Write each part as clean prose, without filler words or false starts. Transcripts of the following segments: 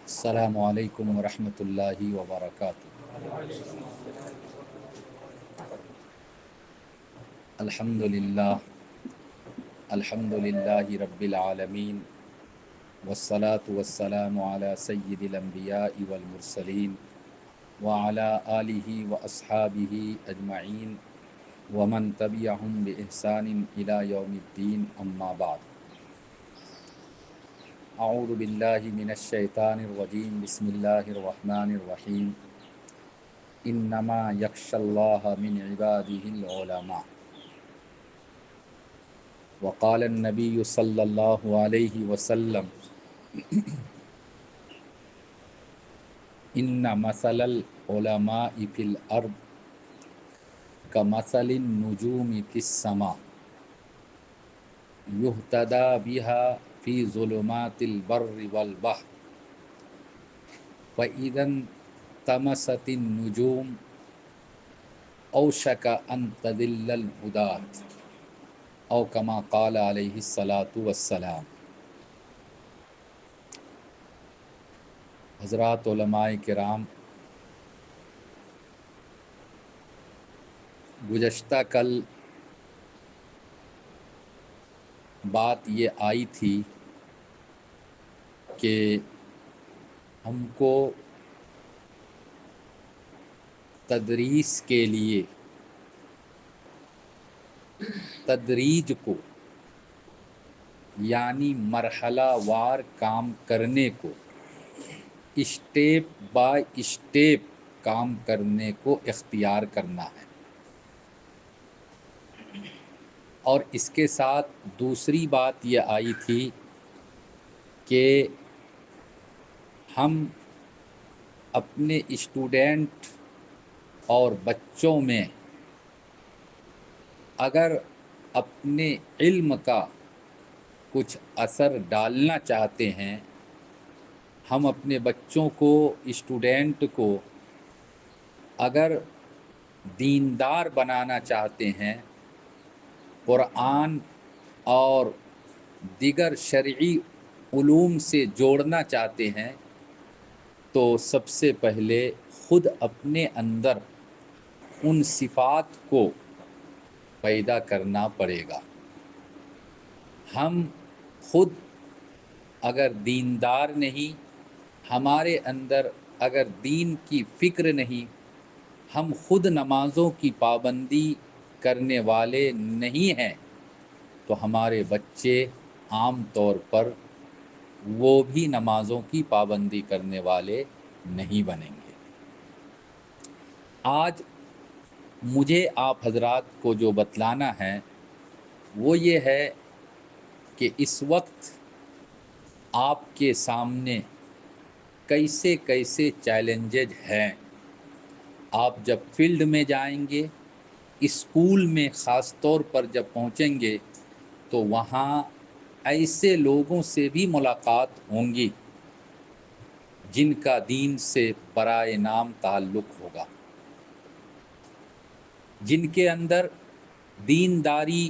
السلام علیکم ورحمۃ اللہ وبرکاتہ۔ الحمد للہ رب العالمین، والصلاة والسلام علی سید الانبیاء والمرسلین وعلی آلہ واصحابہ اجمعین ومن تبعہم بإحسان الی یوم الدین، اما بعد۔ اعوذ باللہ من الشیطان الرجیم، بسم اللہ الرحمن الرحیم۔ انما یخشی اللہ من عبادہ العلماء۔ وقال النبی صلی اللہ علیہ وسلم ان مثل العلماء فی الارض کمثل النجوم فی السماء یہتدی بها فی ظلمات البر والبحر فإذا انطمست النجوم اوشک ان تضل الہداة او کما قال علیہ الصلاۃ والسلام۔ حضرات علماء کرام، گزشتہ کل بات یہ آئی تھی کہ ہم کو تدریس کے لیے تدریج کو یعنی مرحلہ وار کام کرنے کو، اسٹیپ بائی اسٹیپ کام کرنے کو اختیار کرنا ہے، اور اس کے ساتھ دوسری بات یہ آئی تھی کہ ہم اپنے اسٹوڈنٹ اور بچوں میں اگر اپنے علم کا کچھ اثر ڈالنا چاہتے ہیں، ہم اپنے بچوں کو، اسٹوڈنٹ کو اگر دیندار بنانا چاہتے ہیں، قرآن اور دیگر شرعی علوم سے جوڑنا چاہتے ہیں، تو سب سے پہلے خود اپنے اندر ان صفات کو پیدا کرنا پڑے گا۔ ہم خود اگر دیندار نہیں، ہمارے اندر اگر دین کی فکر نہیں، ہم خود نمازوں کی پابندی کرنے والے نہیں ہیں، تو ہمارے بچے عام طور پر وہ بھی نمازوں کی پابندی کرنے والے نہیں بنیں گے۔ آج مجھے آپ حضرات کو جو بتلانا ہے وہ یہ ہے کہ اس وقت آپ کے سامنے کیسے کیسے چیلنجز ہیں۔ آپ جب فیلڈ میں جائیں گے، اسکول میں خاص طور پر جب پہنچیں گے، تو وہاں ایسے لوگوں سے بھی ملاقات ہوں گی جن کا دین سے برائے نام تعلق ہوگا، جن کے اندر دینداری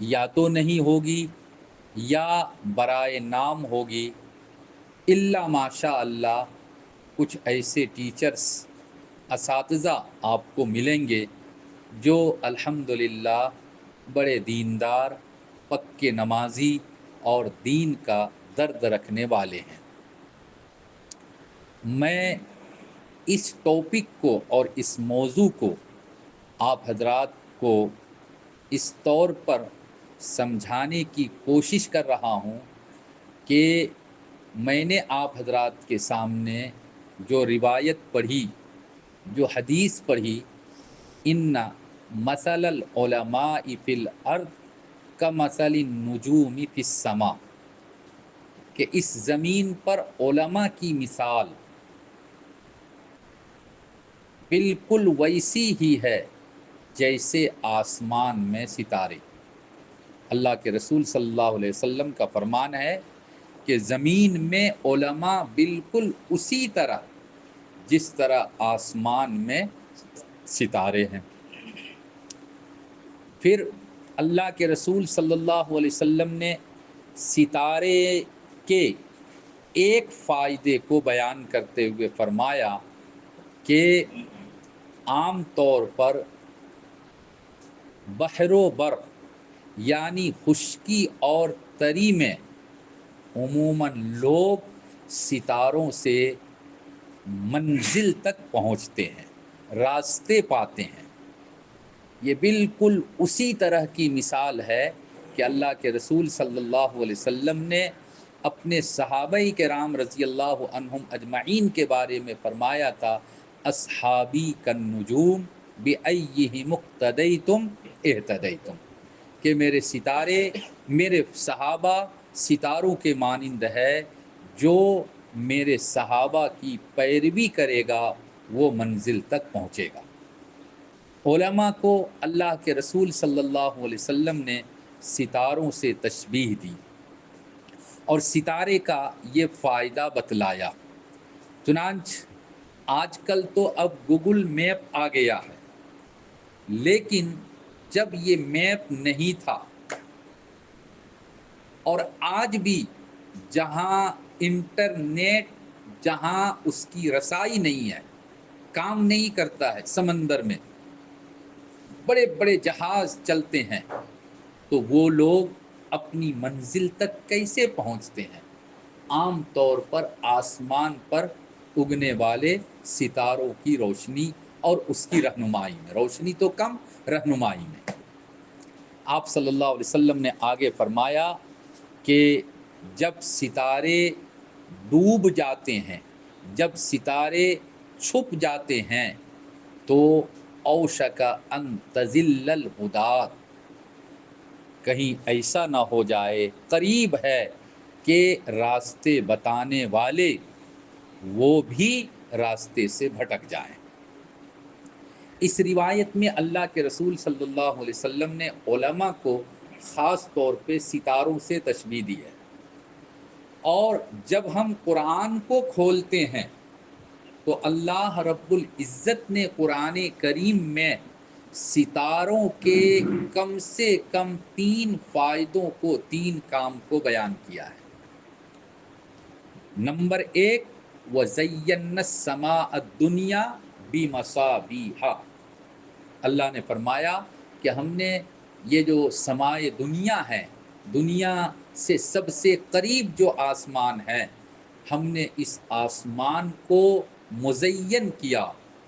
یا تو نہیں ہوگی یا برائے نام ہوگی۔ الا ماشاء اللہ کچھ ایسے ٹیچرز، اساتذہ آپ کو ملیں گے جو الحمدللہ بڑے دیندار، پکے نمازی اور دین کا درد رکھنے والے ہیں۔ میں اس ٹاپک کو اور اس موضوع کو آپ حضرات کو اس طور پر سمجھانے کی کوشش کر رہا ہوں کہ میں نے آپ حضرات کے سامنے جو روایت پڑھی، جو حدیث پڑھی، ان مثل العلماء فی الارض کمثل النجوم فی السماء، کہ اس زمین پر علماء کی مثال بالکل ویسی ہی ہے جیسے آسمان میں ستارے۔ اللہ کے رسول صلی اللہ علیہ وسلم کا فرمان ہے کہ زمین میں علماء بالکل اسی طرح جس طرح آسمان میں ستارے ہیں۔ پھر اللہ کے رسول صلی اللہ علیہ وسلم نے ستارے کے ایک فائدے کو بیان کرتے ہوئے فرمایا کہ عام طور پر بحر و بر یعنی خشکی اور تری میں عموماً لوگ ستاروں سے منزل تک پہنچتے ہیں، راستے پاتے ہیں۔ یہ بالکل اسی طرح کی مثال ہے کہ اللہ کے رسول صلی اللہ علیہ وسلم نے اپنے صحابہ کرام رضی اللہ عنہم اجمعین کے بارے میں فرمایا تھا، اصحابی کالنجوم بأیہم اقتدیتم اہتدیتم، کہ میرے ستارے، میرے صحابہ ستاروں کے مانند ہے، جو میرے صحابہ کی پیروی کرے گا وہ منزل تک پہنچے گا۔ علماء کو اللہ کے رسول صلی اللہ علیہ وسلم نے ستاروں سے تشبیہ دی اور ستارے کا یہ فائدہ بتلایا۔ چنانچہ آج کل تو اب گوگل میپ آ گیا ہے، لیکن جب یہ میپ نہیں تھا اور آج بھی جہاں انٹرنیٹ، جہاں اس کی رسائی نہیں ہے، کام نہیں کرتا ہے، سمندر میں بڑے بڑے جہاز چلتے ہیں، تو وہ لوگ اپنی منزل تک کیسے پہنچتے ہیں؟ عام طور پر آسمان پر اگنے والے ستاروں کی روشنی اور اس کی رہنمائی میں، روشنی تو کم، رہنمائی میں۔ آپ صلی اللہ علیہ وسلم نے آگے فرمایا کہ جب ستارے ڈوب جاتے ہیں، جب ستارے چھپ جاتے ہیں تو اوشک ان تزل الہدات، کہیں ایسا نہ ہو جائے، قریب ہے کہ راستے بتانے والے وہ بھی راستے سے بھٹک جائیں۔ اس روایت میں اللہ کے رسول صلی اللہ علیہ وسلم نے علماء کو خاص طور پہ ستاروں سے تشبیہ دی ہے، اور جب ہم قرآن کو کھولتے ہیں تو اللہ رب العزت نے قرآن کریم میں ستاروں کے کم سے کم 3 فائدوں کو، 3 کام کو بیان کیا ہے۔ نمبر 1، وَزَيَّنَّا السَّمَاءَ الدُّنْيَا بِمَصَابِيحَ، اللہ نے فرمایا کہ ہم نے یہ جو سمائے دنیا ہے، دنیا سے سب سے قریب جو آسمان ہے، ہم نے اس آسمان کو مزین کیا،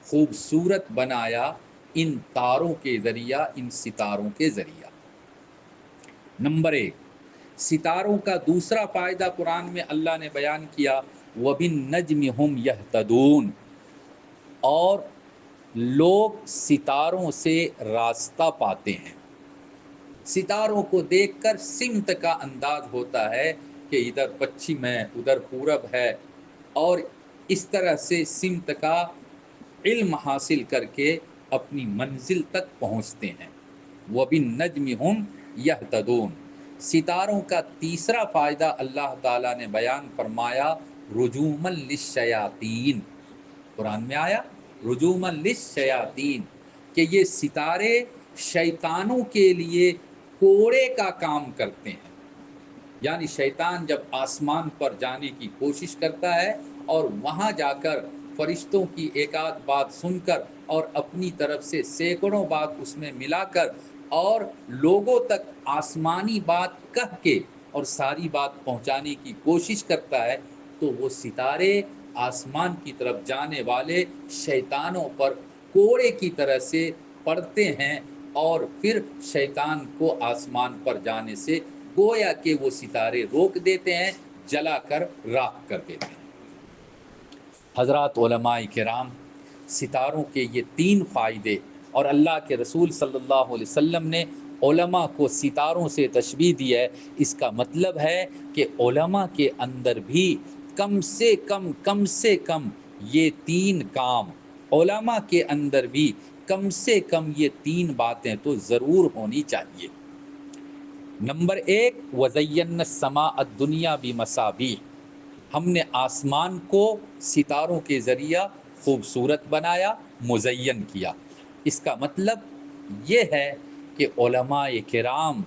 خوبصورت بنایا ان تاروں کے ذریعہ، ان ستاروں کے ذریعہ۔ نمبر 1، ستاروں کا دوسرا فائدہ قرآن میں اللہ نے بیان کیا، وَبِالنَّجْمِ هُمْ يَهْتَدُونَ، اور لوگ ستاروں سے راستہ پاتے ہیں۔ ستاروں کو دیکھ کر سمت کا انداز ہوتا ہے کہ ادھر پچھم ہے، ادھر پورب ہے، اور اس طرح سے سمت کا علم حاصل کر کے اپنی منزل تک پہنچتے ہیں۔ وَبِالنَّجْمِ هُمْ يَهْتَدُونَ۔ ستاروں کا تیسرا فائدہ اللہ تعالیٰ نے بیان فرمایا، رجوما للشیاطین، قرآن میں آیا رجوما للشیاطین، کہ یہ ستارے شیطانوں کے لیے کوڑے کا کام کرتے ہیں۔ یعنی شیطان جب آسمان پر جانے کی کوشش کرتا ہے اور وہاں جا کر فرشتوں کی ایک آدھ بات سن کر اور اپنی طرف سے سینکڑوں بات اس میں ملا کر اور لوگوں تک آسمانی بات کہہ کے اور ساری بات پہنچانے کی کوشش کرتا ہے، تو وہ ستارے آسمان کی طرف جانے والے شیطانوں پر کوڑے کی طرح سے پڑتے ہیں، اور پھر شیطان کو آسمان پر جانے سے گویا کہ وہ ستارے روک دیتے ہیں، جلا کر راکھ کر دیتے ہیں۔ حضرات علماء کرام، ستاروں کے یہ 3 فائدے، اور اللہ کے رسول صلی اللہ علیہ وسلم نے علماء کو ستاروں سے تشبیہ دی ہے، اس کا مطلب ہے کہ علماء کے اندر بھی کم سے کم یہ 3 کام، علماء کے اندر بھی کم سے کم یہ 3 باتیں تو ضرور ہونی چاہیے۔ نمبر 1، وَزَيَّنَّا السَّمَاءَ الدُّنْيَا بِمَصَابِيحَ، ہم نے آسمان کو ستاروں کے ذریعہ خوبصورت بنایا، مزین کیا۔ اس کا مطلب یہ ہے کہ علماء کرام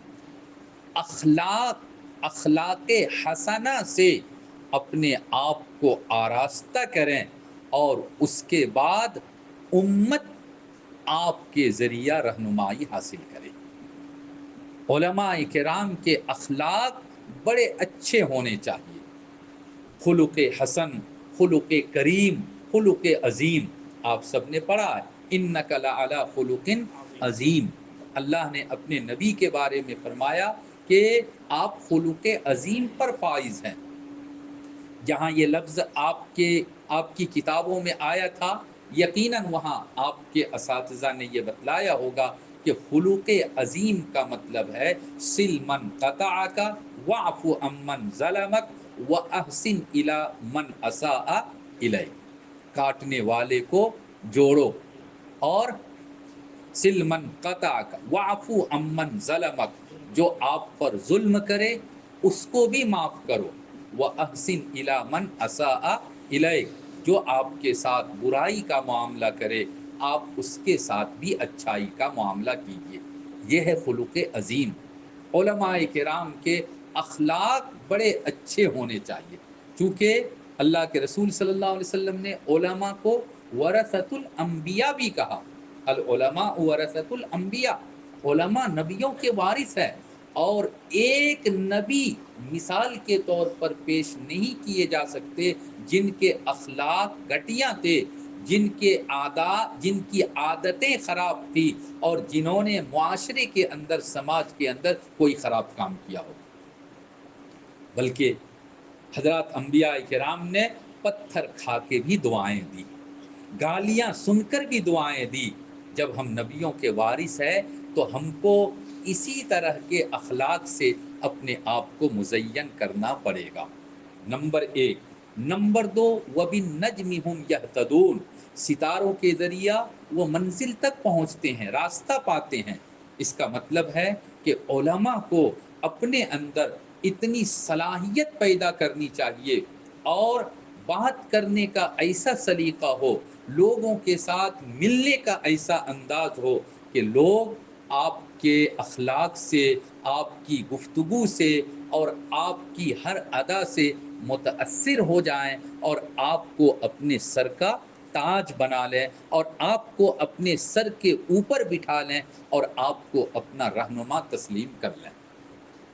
اخلاق حسنہ سے اپنے آپ کو آراستہ کریں اور اس کے بعد امت آپ کے ذریعہ رہنمائی حاصل کرے۔ علماء کرام کے اخلاق بڑے اچھے ہونے چاہیے، خلق حسن، خلق کریم، خلق عظیم۔ آپ سب نے پڑھا ہے انک لعلی خلق عظیم، اللہ نے اپنے نبی کے بارے میں فرمایا کہ آپ خلق عظیم پر فائز ہیں۔ جہاں یہ لفظ آپ کی کتابوں میں آیا تھا، یقیناً وہاں آپ کے اساتذہ نے یہ بتلایا ہوگا کہ خلق عظیم کا مطلب ہے سل من قطعک واعف عمن ظلمک واحسن الی من اساء الیک، کاٹنے والے کو جوڑو، اور سل من قطعک واعف عمن ظلمک، جو آپ پر ظلم کرے اس کو بھی معاف کرو، وَأَحْسِنْ إِلَىٰ مَنْ أَسَاءَ إِلَيْكَ، جو آپ کے ساتھ برائی کا معاملہ کرے آپ اس کے ساتھ بھی اچھائی کا معاملہ کیجیے۔ یہ ہے خلق عظیم۔ علماء کرام کے اخلاق بڑے اچھے ہونے چاہیے، چونکہ اللہ کے رسول صلی اللہ علیہ وسلم نے علماء کو ورثۃ الانبیاء بھی کہا۔ العلماء ورثۃ الانبیاء، علماء نبیوں کے وارث ہیں، اور ایک نبی مثال کے طور پر پیش نہیں کیے جا سکتے جن کے اخلاق گھٹیا تھے، جن کی عادتیں خراب تھی، اور جنہوں نے معاشرے کے اندر، سماج کے اندر کوئی خراب کام کیا ہو۔ بلکہ حضرات انبیاء کرام نے پتھر کھا کے بھی دعائیں دی، گالیاں سن کر بھی دعائیں دی۔ جب ہم نبیوں کے وارث ہیں تو ہم کو اسی طرح کے اخلاق سے اپنے آپ کو مزین کرنا پڑے گا، نمبر ایک۔ نمبر دو، وَبِالنَّجْمِ هُمْ يَهْتَدُونَ، ستاروں کے ذریعہ وہ منزل تک پہنچتے ہیں، راستہ پاتے ہیں۔ اس کا مطلب ہے کہ علماء کو اپنے اندر اتنی صلاحیت پیدا کرنی چاہیے، اور بات کرنے کا ایسا سلیقہ ہو، لوگوں کے ساتھ ملنے کا ایسا انداز ہو کہ لوگ آپ کے اخلاق سے، آپ کی گفتگو سے اور آپ کی ہر ادا سے متاثر ہو جائیں، اور آپ کو اپنے سر کا تاج بنا لیں، اور آپ کو اپنے سر کے اوپر بٹھا لیں، اور آپ کو اپنا رہنما تسلیم کر لیں۔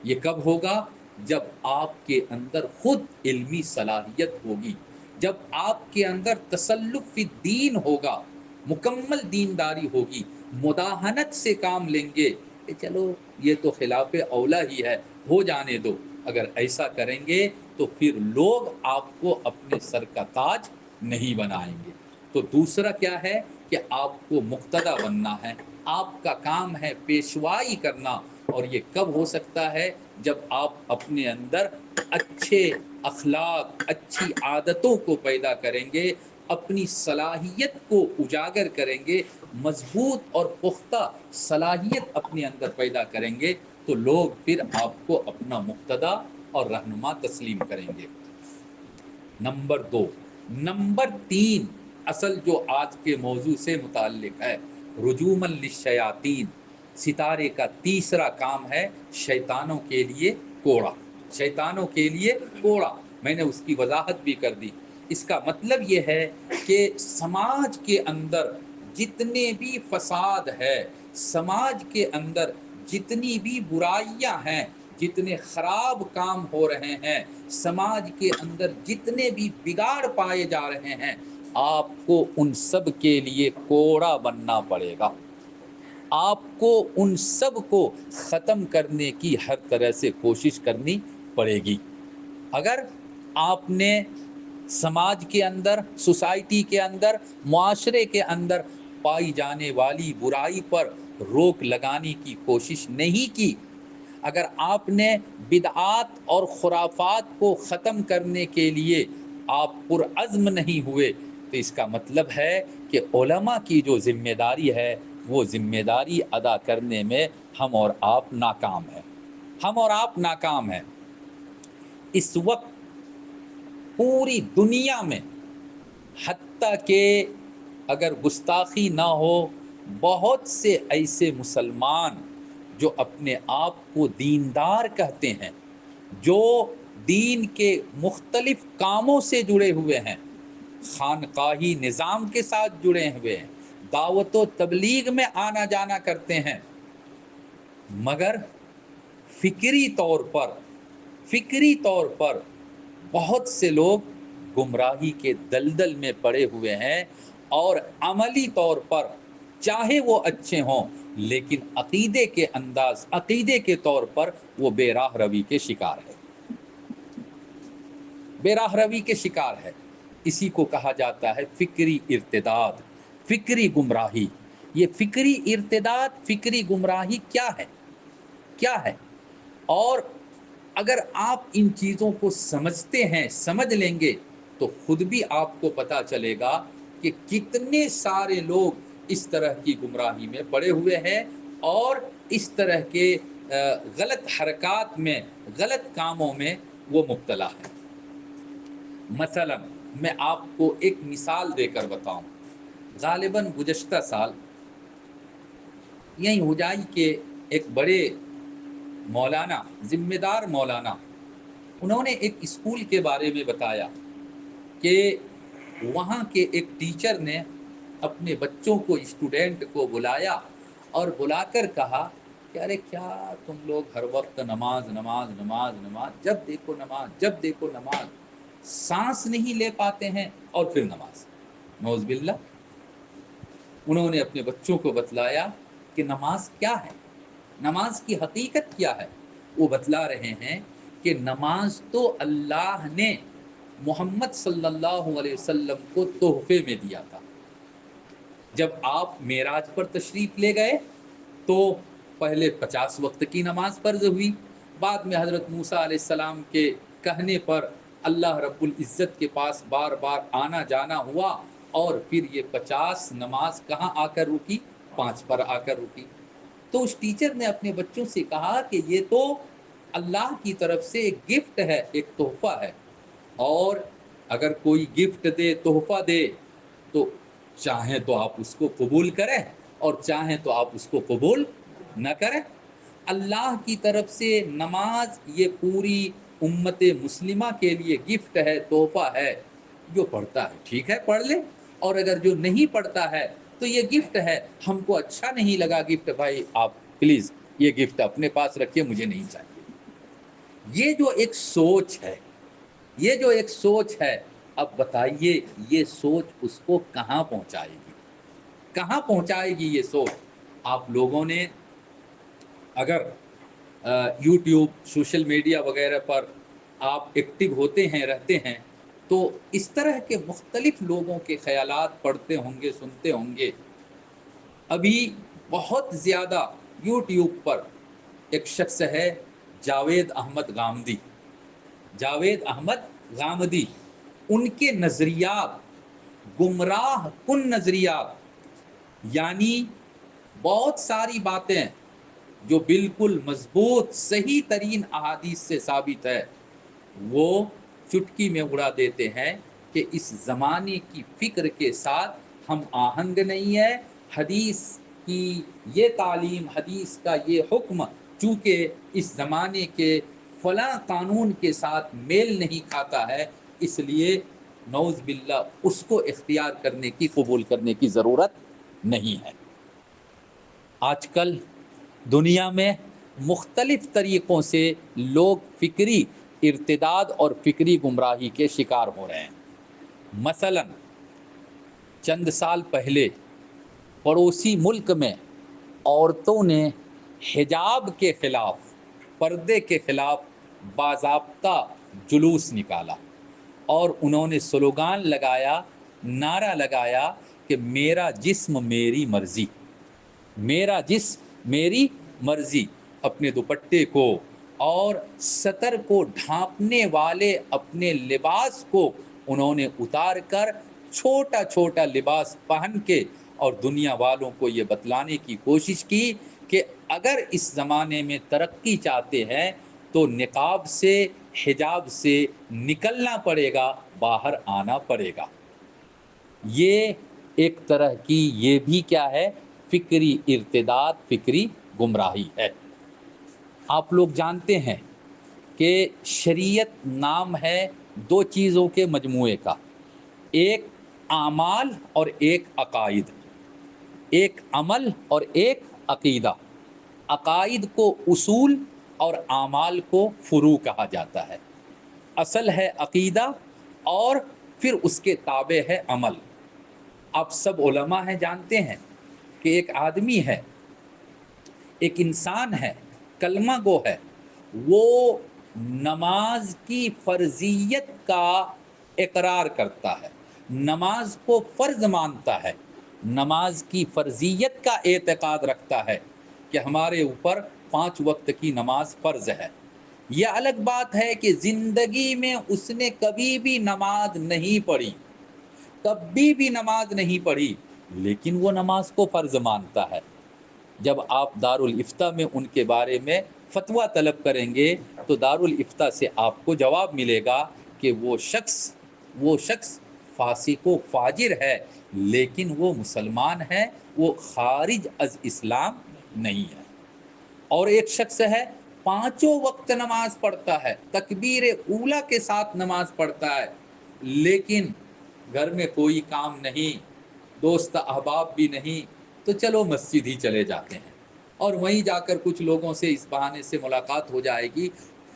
یہ کب ہوگا؟ جب آپ کے اندر خود علمی صلاحیت ہوگی، جب آپ کے اندر تسلق فی الدین ہوگا، مکمل دینداری ہوگی، مداہنت سے کام لیں گے کہ چلو یہ تو خلاف اولا ہی ہے، ہو جانے دو۔ اگر ایسا کریں گے تو پھر لوگ آپ کو اپنے سر کا تاج نہیں بنائیں گے۔ تو دوسرا کیا ہے کہ آپ کو مقتدی بننا ہے، آپ کا کام ہے پیشوائی کرنا، اور یہ کب ہو سکتا ہے؟ جب آپ اپنے اندر اچھے اخلاق، اچھی عادتوں کو پیدا کریں گے، اپنی صلاحیت کو اجاگر کریں گے، مضبوط اور پختہ صلاحیت اپنے اندر پیدا کریں گے، تو لوگ پھر آپ کو اپنا مقتدی اور رہنما تسلیم کریں گے۔ نمبر دو۔ نمبر تین، اصل جو آج کے موضوع سے متعلق ہے، رجوما للشیاطین، ستارے کا تیسرا کام ہے شیطانوں کے لیے کوڑا، شیطانوں کے لیے کوڑا۔ میں نے اس کی وضاحت بھی کر دی۔ اس کا مطلب یہ ہے کہ سماج کے اندر جتنے بھی فساد ہے، سماج کے اندر جتنی بھی برائیاں ہیں، جتنے خراب کام ہو رہے ہیں، سماج کے اندر جتنے بھی بگاڑ پائے جا رہے ہیں، آپ کو ان سب کے لیے کوڑا بننا پڑے گا۔ آپ کو ان سب کو ختم کرنے کی ہر طرح سے کوشش کرنی پڑے گی۔ اگر آپ نے سماج کے اندر، سوسائٹی کے اندر، معاشرے کے اندر پائی جانے والی برائی پر روک لگانے کی کوشش نہیں کی، اگر آپ نے بدعات اور خرافات کو ختم کرنے کے لیے آپ پرعزم نہیں ہوئے، تو اس کا مطلب ہے کہ علماء کی جو ذمہ داری ہے وہ ذمہ داری ادا کرنے میں ہم اور آپ ناکام ہیں، ہم اور آپ ناکام ہیں۔ اس وقت پوری دنیا میں، حتیٰ کہ اگر گستاخی نہ ہو، بہت سے ایسے مسلمان جو اپنے آپ کو دیندار کہتے ہیں، جو دین کے مختلف کاموں سے جڑے ہوئے ہیں، خانقاہی نظام کے ساتھ جڑے ہوئے ہیں، دعوت و تبلیغ میں آنا جانا کرتے ہیں، مگر فکری طور پر بہت سے لوگ گمراہی کے دلدل میں پڑے ہوئے ہیں، اور عملی طور پر چاہے وہ اچھے ہوں لیکن عقیدے کے طور پر وہ بے راہ روی کے شکار ہے۔ اسی کو کہا جاتا ہے فکری ارتداد، فکری گمراہی۔ یہ فکری ارتداد، فکری گمراہی کیا ہے؟ اور اگر آپ ان چیزوں کو سمجھ لیں گے تو خود بھی آپ کو پتا چلے گا کہ کتنے سارے لوگ اس طرح کی گمراہی میں پڑے ہوئے ہیں اور اس طرح کے غلط حرکات میں، غلط کاموں میں وہ مبتلا ہیں۔ مثلا میں آپ کو ایک مثال دے کر بتاؤں، غالباً گزشتہ سال یہیں حجائی کے ایک بڑے مولانا، ذمہ دار مولانا، انہوں نے ایک اسکول کے بارے میں بتایا کہ وہاں کے ایک ٹیچر نے اپنے بچوں کو، اسٹوڈنٹ کو بلایا اور بلا کر کہا کہ ارے کیا تم لوگ ہر وقت نماز، جب دیکھو نماز، سانس نہیں لے پاتے ہیں اور پھر نماز، نعوذ باللہ۔ انہوں نے اپنے بچوں کو بتلایا کہ نماز کیا ہے، نماز کی حقیقت کیا ہے۔ وہ بتلا رہے ہیں کہ نماز تو اللہ نے محمد صلی اللہ علیہ وسلم کو تحفے میں دیا تھا۔ جب آپ معراج پر تشریف لے گئے تو پہلے 50 وقت کی نماز فرض ہوئی، بعد میں حضرت موسیٰ علیہ السلام کے کہنے پر اللہ رب العزت کے پاس بار بار آنا جانا ہوا، اور پھر یہ 50 نماز کہاں آ کر رکی؟ 5 پر آ کر رکی۔ تو اس ٹیچر نے اپنے بچوں سے کہا کہ یہ تو اللہ کی طرف سے ایک گفٹ ہے، ایک تحفہ ہے، اور اگر کوئی گفٹ دے، تحفہ دے، تو چاہیں تو آپ اس کو قبول کریں اور چاہیں تو آپ اس کو قبول نہ کریں۔ اللہ کی طرف سے نماز یہ پوری امت مسلمہ کے لیے گفٹ ہے، تحفہ ہے۔ جو پڑھتا ہے ٹھیک ہے، پڑھ لے، اور اگر جو نہیں پڑھتا ہے تو یہ گفٹ ہے، ہم کو اچھا نہیں لگا گفٹ، بھائی آپ پلیز یہ گفٹ اپنے پاس رکھیے، مجھے نہیں چاہیے۔ یہ جو ایک سوچ ہے، اب بتائیے یہ سوچ اس کو کہاں پہنچائے گی یہ سوچ؟ آپ لوگوں نے اگر یوٹیوب، سوشل میڈیا وغیرہ پر آپ ایکٹیو ہوتے ہیں، رہتے ہیں، تو اس طرح کے مختلف لوگوں کے خیالات پڑھتے ہوں گے، سنتے ہوں گے۔ ابھی بہت زیادہ یوٹیوب پر ایک شخص ہے جاوید احمد غامدی، ان کے نظریات گمراہ کن نظریات، یعنی بہت ساری باتیں جو بالکل مضبوط صحیح ترین احادیث سے ثابت ہے، وہ چٹکی میں اڑا دیتے ہیں کہ اس زمانے کی فکر کے ساتھ ہم آہنگ نہیں ہے، حدیث کی یہ تعلیم، حدیث کا یہ حکم چونکہ اس زمانے کے فلاں قانون کے ساتھ میل نہیں کھاتا ہے، اس لیے نعوذ باللہ اس کو اختیار کرنے کی، قبول کرنے کی ضرورت نہیں ہے۔ آج کل دنیا میں مختلف طریقوں سے لوگ فکری ارتداد اور فکری گمراہی کے شکار ہو رہے ہیں۔ مثلا چند سال پہلے پڑوسی ملک میں عورتوں نے حجاب کے خلاف، پردے کے خلاف باضابطہ جلوس نکالا، اور انہوں نے سلوگان لگایا، نعرہ لگایا کہ میرا جسم میری مرضی، میرا جسم میری مرضی۔ اپنے دوپٹے کو اور سطر کو ڈھانپنے والے اپنے لباس کو انہوں نے اتار کر چھوٹا چھوٹا لباس پہن کے اور دنیا والوں کو یہ بتلانے کی کوشش کی کہ اگر اس زمانے میں ترقی چاہتے ہیں تو نقاب سے، حجاب سے نکلنا پڑے گا، باہر آنا پڑے گا۔ یہ ایک طرح کی، یہ بھی کیا ہے؟ فکری ارتداد، فکری گمراہی ہے۔ آپ لوگ جانتے ہیں کہ شریعت نام ہے دو چیزوں کے مجموعے کا، ایک اعمال اور ایک عقائد، ایک عمل اور ایک عقیدہ۔ عقائد کو اصول اور اعمال کو فروع کہا جاتا ہے۔ اصل ہے عقیدہ اور پھر اس کے تابع ہے عمل۔ آپ سب علماء ہیں، جانتے ہیں کہ ایک آدمی ہے، ایک انسان ہے، کلمہ گو ہے، وہ نماز کی فرضیت کا اقرار کرتا ہے، نماز کو فرض مانتا ہے، نماز کی فرضیت کا اعتقاد رکھتا ہے کہ ہمارے اوپر 5 وقت کی نماز فرض ہے۔ یہ الگ بات ہے کہ زندگی میں اس نے کبھی بھی نماز نہیں پڑھی، کبھی بھی نماز نہیں پڑھی، لیکن وہ نماز کو فرض مانتا ہے۔ جب آپ دارالافتاء میں ان کے بارے میں فتویٰ طلب کریں گے تو دارالافتاء سے آپ کو جواب ملے گا کہ وہ شخص فاسق و فاجر ہے، لیکن وہ مسلمان ہے، وہ خارج از اسلام نہیں ہے۔ اور ایک شخص ہے 5 وقت نماز پڑھتا ہے، تکبیر اولیٰ کے ساتھ نماز پڑھتا ہے، لیکن گھر میں کوئی کام نہیں، دوست احباب بھی نہیں، تو چلو مسجد ہی چلے جاتے ہیں، اور وہیں جا کر کچھ لوگوں سے اس بہانے سے ملاقات ہو جائے گی،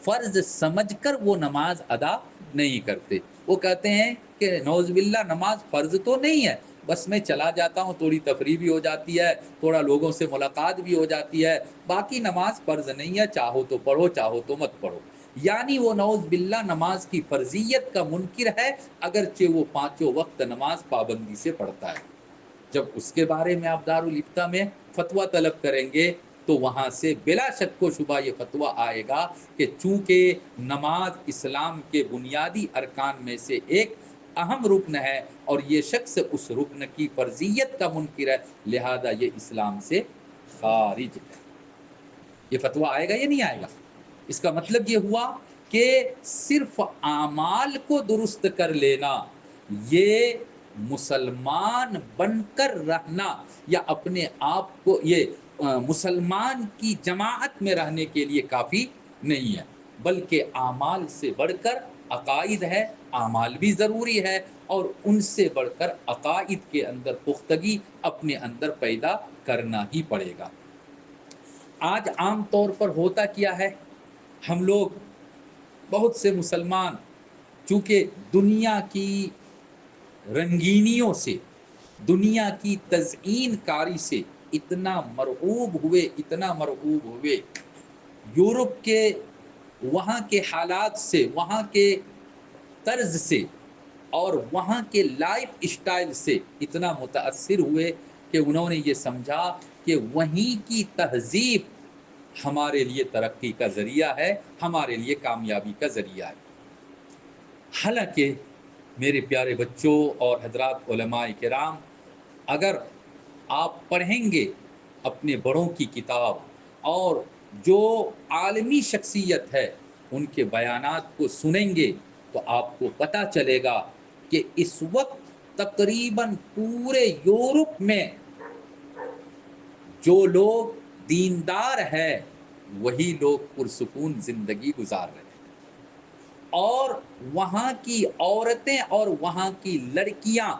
فرض سمجھ کر وہ نماز ادا نہیں کرتے۔ وہ کہتے ہیں کہ نعوذ باللہ نماز فرض تو نہیں ہے، بس میں چلا جاتا ہوں، تھوڑی تفریح بھی ہو جاتی ہے، تھوڑا لوگوں سے ملاقات بھی ہو جاتی ہے، باقی نماز فرض نہیں ہے، چاہو تو پڑھو چاہو تو مت پڑھو۔ یعنی وہ نعوذ باللہ نماز کی فرضیت کا منکر ہے، اگرچہ وہ 5 وقت نماز پابندی سے پڑھتا ہے۔ جب اس کے بارے میں آپ دارالافتاء میں فتویٰ طلب کریں گے تو وہاں سے بلا شک و شبہ یہ فتویٰ آئے گا کہ چونکہ نماز اسلام کے بنیادی ارکان میں سے ایک اہم رکن ہے اور یہ شخص اس رکن کی فرضیت کا منکر ہے، لہذا یہ اسلام سے خارج ہے۔ یہ فتویٰ آئے گا یا نہیں آئے گا؟ اس کا مطلب یہ ہوا کہ صرف اعمال کو درست کر لینا، یہ مسلمان بن کر رہنا یا اپنے آپ کو یہ مسلمان کی جماعت میں رہنے کے لیے کافی نہیں ہے، بلکہ اعمال سے بڑھ کر عقائد ہے، اعمال بھی ضروری ہے، اور ان سے بڑھ کر عقائد کے اندر پختگی اپنے اندر پیدا کرنا ہی پڑے گا۔ آج عام طور پر ہوتا کیا ہے، ہم لوگ بہت سے مسلمان چونکہ دنیا کی رنگینیوں سے، دنیا کی تزئین کاری سے اتنا مرعوب ہوئے، یورپ کے وہاں کے حالات سے، وہاں کے طرز سے اور وہاں کے لائف اسٹائل سے اتنا متاثر ہوئے کہ انہوں نے یہ سمجھا کہ وہیں کی تہذیب ہمارے لیے ترقی کا ذریعہ ہے، ہمارے لیے کامیابی کا ذریعہ ہے۔ حالانکہ میرے پیارے بچوں اور حضرات علماء کرام، اگر آپ پڑھیں گے اپنے بڑوں کی کتاب اور جو عالمی شخصیت ہے ان کے بیانات کو سنیں گے تو آپ کو پتہ چلے گا کہ اس وقت تقریباً پورے یورپ میں جو لوگ دیندار ہیں وہی لوگ پرسکون زندگی گزار رہے ہیں، اور وہاں کی عورتیں اور وہاں کی لڑکیاں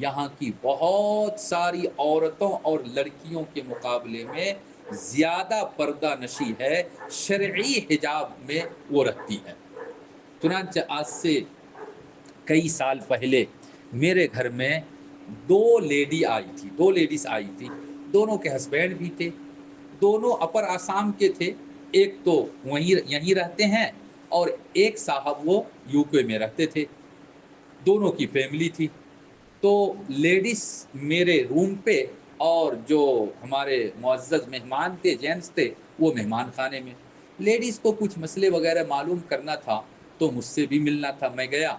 یہاں کی بہت ساری عورتوں اور لڑکیوں کے مقابلے میں زیادہ پردہ نشی ہے، شرعی حجاب میں وہ رہتی ہے۔ چنانچہ آج سے کئی سال پہلے میرے گھر میں دو لیڈیز آئی تھی، دونوں کے ہسبینڈ بھی تھے، دونوں اپر آسام کے تھے، ایک تو یہیں رہتے ہیں اور ایک صاحب وہ یو کے میں رہتے تھے، دونوں کی فیملی تھی۔ تو لیڈیز میرے روم پہ اور جو ہمارے معزز مہمان تھے جینٹس تھے وہ مہمان خانے میں۔ لیڈیز کو کچھ مسئلے وغیرہ معلوم کرنا تھا تو مجھ سے بھی ملنا تھا، میں گیا۔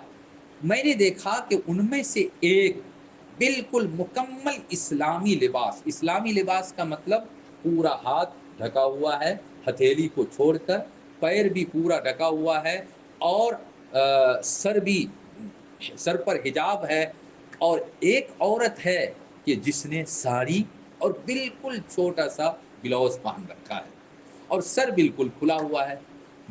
میں نے دیکھا کہ ان میں سے ایک بالکل مکمل اسلامی لباس کا مطلب پورا ہاتھ ڈھکا ہوا ہے، ہتھیلی کو چھوڑ کر پیر بھی پورا ڈھکا ہوا ہے، اور سر پر حجاب ہے، اور ایک عورت ہے کہ جس نے ساڑی اور بالکل چھوٹا سا بلاؤز پہن رکھا ہے اور سر بالکل کھلا ہوا ہے۔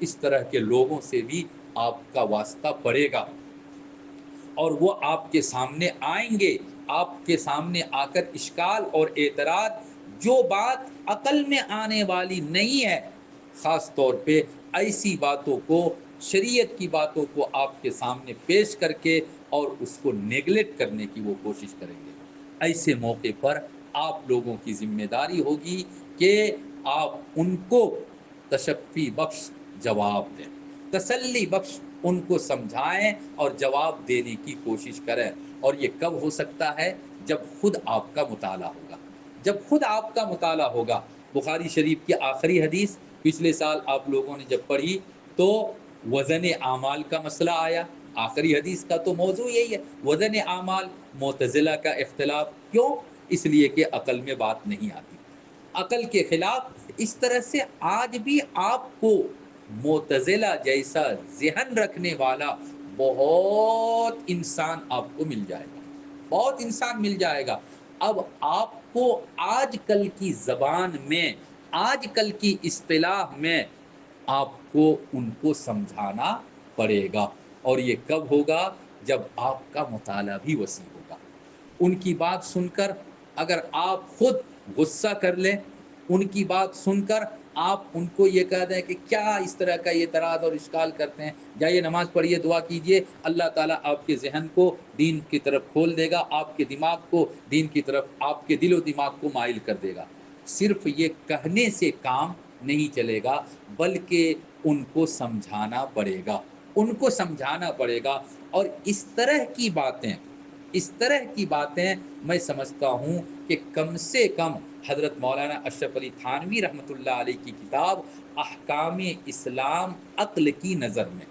اس طرح کے لوگوں سے بھی آپ کا واسطہ پڑے گا، اور وہ آپ کے سامنے آئیں گے، آپ کے سامنے آ کر اشکال اور اعتراض، جو بات عقل میں آنے والی نہیں ہے، خاص طور پہ ایسی باتوں کو، شریعت کی باتوں کو آپ کے سامنے پیش کر کے اور اس کو نیگلیکٹ کرنے کی وہ کوشش کریں گے۔ ایسے موقع پر آپ لوگوں کی ذمہ داری ہوگی کہ آپ ان کو تشفی بخش جواب دیں، تسلی بخش ان کو سمجھائیں اور جواب دینے کی کوشش کریں۔ اور یہ کب ہو سکتا ہے؟ جب خود آپ کا مطالعہ ہوگا، جب خود آپ کا مطالعہ ہوگا۔ بخاری شریف کی آخری حدیث پچھلے سال آپ لوگوں نے جب پڑھی تو وزن اعمال کا مسئلہ آیا، آخری حدیث کا تو موضوع یہی ہے، وزن اعمال، معتزلہ کا اختلاف۔ کیوں؟ اس لیے کہ عقل میں بات نہیں آتی، عقل کے خلاف۔ اس طرح سے آج بھی آپ کو معتزلہ جیسا ذہن رکھنے والا بہت انسان آپ کو مل جائے گا، بہت انسان مل جائے گا۔ اب آپ کو آج کل کی زبان میں، آج کل کی اصطلاح میں آپ کو ان کو سمجھانا پڑے گا، اور یہ کب ہوگا؟ جب آپ کا مطالعہ بھی وسیع ہوگا۔ ان کی بات سن کر اگر آپ خود غصہ کر لیں، ان کی بات سن کر آپ ان کو یہ کہہ دیں کہ کیا اس طرح کا یہ اعتراض اور اشکال کرتے ہیں، جائیے نماز پڑھیے، دعا کیجئے، اللہ تعالیٰ آپ کے ذہن کو دین کی طرف کھول دے گا، آپ کے دماغ کو دین کی طرف، آپ کے دل و دماغ کو مائل کر دے گا۔ صرف یہ کہنے سے کام نہیں چلے گا، بلکہ ان کو سمجھانا پڑے گا، ان کو سمجھانا پڑے گا۔ اور اس طرح کی باتیں، اس طرح کی باتیں میں سمجھتا ہوں کہ کم سے کم حضرت مولانا اشرف علی تھانوی رحمۃ اللہ علیہ کی کتاب احکام اسلام عقل کی نظر میں،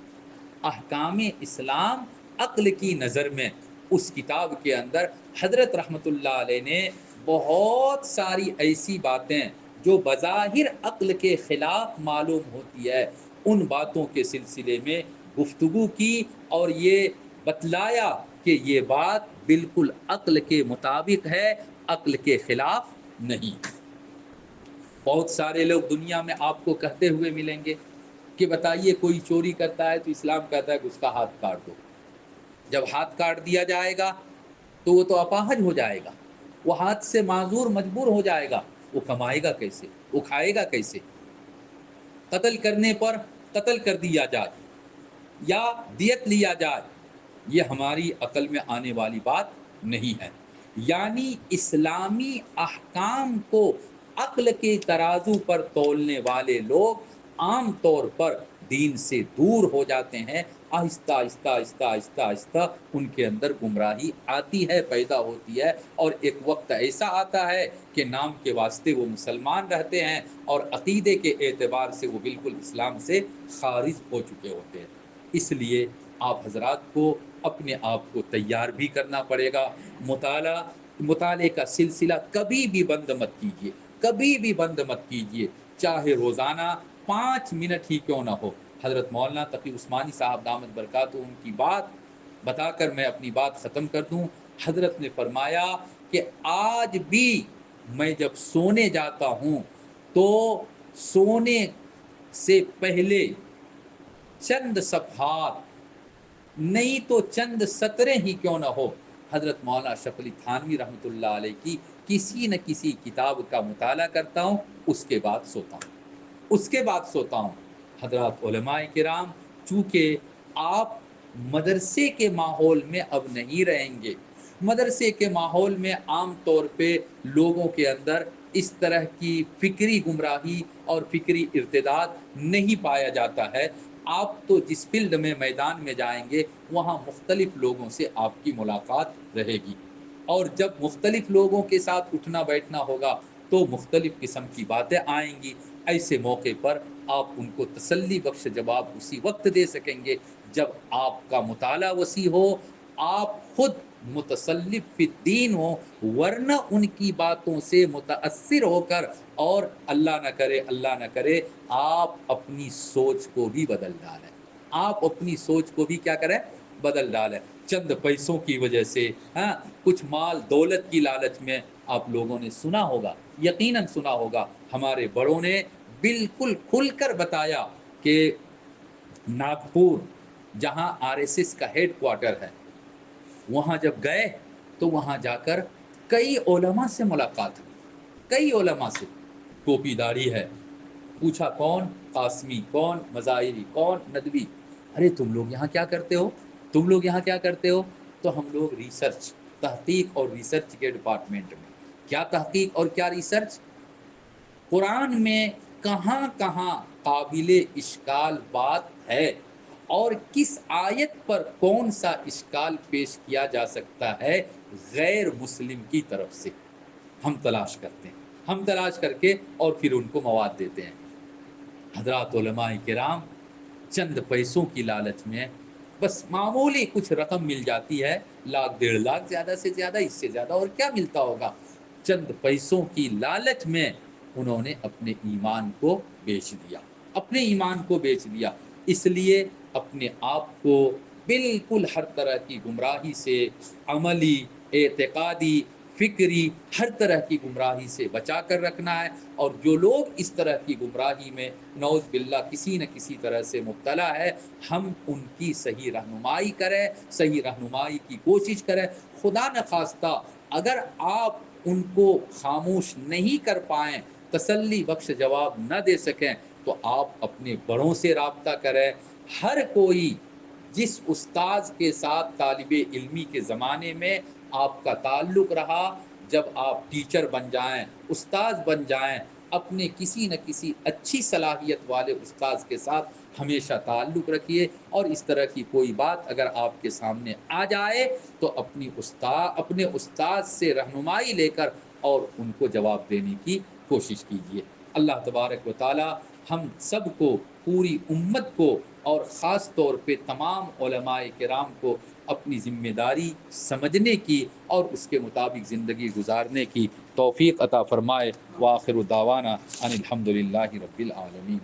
احکام اسلام عقل کی نظر میں، اس کتاب کے اندر حضرت رحمۃ اللہ علیہ نے بہت ساری ایسی باتیں جو بظاہر عقل کے خلاف معلوم ہوتی ہے، ان باتوں کے سلسلے میں گفتگو کی، اور یہ بتلایا کہ یہ بات بالکل عقل کے مطابق ہے، عقل کے خلاف نہیں۔ بہت سارے لوگ دنیا میں آپ کو کہتے ہوئے ملیں گے کہ بتائیے کوئی چوری کرتا ہے تو اسلام کہتا ہے کہ اس کا ہاتھ کاٹ دو۔ جب ہاتھ کاٹ دیا جائے گا تو وہ تو اپاہج ہو جائے گا، وہ ہاتھ سے معذور مجبور ہو جائے گا، وہ کمائے گا کیسے، وہ کھائے گا کیسے؟ قتل کرنے پر قتل کر دیا جائے یا دیت لیا جائے، یہ ہماری عقل میں آنے والی بات نہیں ہے۔ یعنی اسلامی احکام کو عقل کے ترازو پر تولنے والے لوگ عام طور پر دین سے دور ہو جاتے ہیں، آہستہ آہستہ آہستہ آہستہ آہستہ ان کے اندر گمراہی آتی ہے، پیدا ہوتی ہے، اور ایک وقت ایسا آتا ہے کہ نام کے واسطے وہ مسلمان رہتے ہیں اور عقیدے کے اعتبار سے وہ بالکل اسلام سے خارج ہو چکے ہوتے ہیں۔ اس لیے آپ حضرات کو اپنے آپ کو تیار بھی کرنا پڑے گا۔ مطالعے کا سلسلہ کبھی بھی بند مت کیجیے، کبھی بھی بند مت کیجیے، چاہے روزانہ 5 منٹ ہی کیوں نہ ہو۔ حضرت مولانا تقی عثمانی صاحب دامت برکاتہ ان کی بات بتا کر میں اپنی بات ختم کر دوں۔ حضرت نے فرمایا کہ آج بھی میں جب سونے جاتا ہوں تو سونے سے پہلے چند صفحات، نہیں تو چند سطریں ہی کیوں نہ ہو، حضرت مولانا اشرف علی تھانوی رحمۃ اللہ علیہ کی کسی نہ کسی کتاب کا مطالعہ کرتا ہوں، اس کے بعد سوتا ہوں، اس کے بعد سوتا ہوں۔ حضرات علماء کرام، چونکہ آپ مدرسے کے ماحول میں اب نہیں رہیں گے، مدرسے کے ماحول میں عام طور پہ لوگوں کے اندر اس طرح کی فکری گمراہی اور فکری ارتداد نہیں پایا جاتا ہے۔ آپ تو جس فیلڈ میں میدان میں جائیں گے وہاں مختلف لوگوں سے آپ کی ملاقات رہے گی، اور جب مختلف لوگوں کے ساتھ اٹھنا بیٹھنا ہوگا تو مختلف قسم کی باتیں آئیں گی۔ ایسے موقع پر آپ ان کو تسلی بخش جواب اسی وقت دے سکیں گے جب آپ کا مطالعہ وسیع ہو، آپ خود متصلب فی الدین ہو، ورنہ ان کی باتوں سے متاثر ہو کر، اور اللہ نہ کرے آپ اپنی سوچ کو بھی بدل ڈالیں، آپ اپنی سوچ کو بھی کیا کریں، بدل ڈالیں، چند پیسوں کی وجہ سے، ہاں، کچھ مال دولت کی لالچ میں۔ آپ لوگوں نے سنا ہوگا، یقیناً سنا ہوگا، ہمارے بڑوں نے بالکل کھل کر بتایا کہ ناگپور جہاں RSS کا ہیڈ کوارٹر ہے، وہاں جب گئے تو وہاں جا کر کئی علماء سے ملاقات ہوئی، کئی علماء سے. ٹوپی داڑھی ہے، پوچھا کون؟ قاسمی. کون؟ مظاہری. کون؟ ندوی. ارے تم لوگ یہاں کیا کرتے ہو؟ تم لوگ یہاں کیا کرتے ہو؟ تو ہم لوگ ریسرچ، تحقیق اور ریسرچ کے ڈپارٹمنٹ میں. کیا تحقیق اور کیا ریسرچ؟ قرآن میں کہاں کہاں قابل اشکال بات ہے اور کس آیت پر کون سا اشکال پیش کیا جا سکتا ہے غیر مسلم کی طرف سے، ہم تلاش کرتے ہیں. ہم تلاش کر کے اور پھر ان کو مواد دیتے ہیں. حضرات علماء کرام چند پیسوں کی لالچ میں، بس معمولی کچھ رقم مل جاتی ہے، 1,00,000 1,50,000 زیادہ سے زیادہ، اس سے زیادہ اور کیا ملتا ہوگا، چند پیسوں کی لالچ میں انہوں نے اپنے ایمان کو بیچ دیا، اپنے ایمان کو بیچ دیا. اس لیے اپنے آپ کو بالکل ہر طرح کی گمراہی سے، عملی، اعتقادی، فکری، ہر طرح کی گمراہی سے بچا کر رکھنا ہے. اور جو لوگ اس طرح کی گمراہی میں نعوذ باللہ کسی نہ کسی طرح سے مبتلا ہے، ہم ان کی صحیح رہنمائی کریں، صحیح رہنمائی کی کوشش کریں. خدا نخواستہ اگر آپ ان کو خاموش نہیں کر پائیں، تسلی بخش جواب نہ دے سکیں، تو آپ اپنے بڑوں سے رابطہ کریں. ہر کوئی جس استاذ کے ساتھ طالب علمی کے زمانے میں آپ کا تعلق رہا، جب آپ ٹیچر بن جائیں، استاذ بن جائیں، اپنے کسی نہ کسی اچھی صلاحیت والے استاذ کے ساتھ ہمیشہ تعلق رکھیے. اور اس طرح کی کوئی بات اگر آپ کے سامنے آ جائے تو اپنے استاذ سے رہنمائی لے کر اور ان کو جواب دینے کی کوشش کیجیے. اللہ تبارک و تعالی ہم سب کو، پوری امت کو، اور خاص طور پہ تمام علماء کرام کو اپنی ذمہ داری سمجھنے کی اور اس کے مطابق زندگی گزارنے کی توفیق عطا فرمائے. وآخر دعوانا ان الحمد للہ رب العالمین.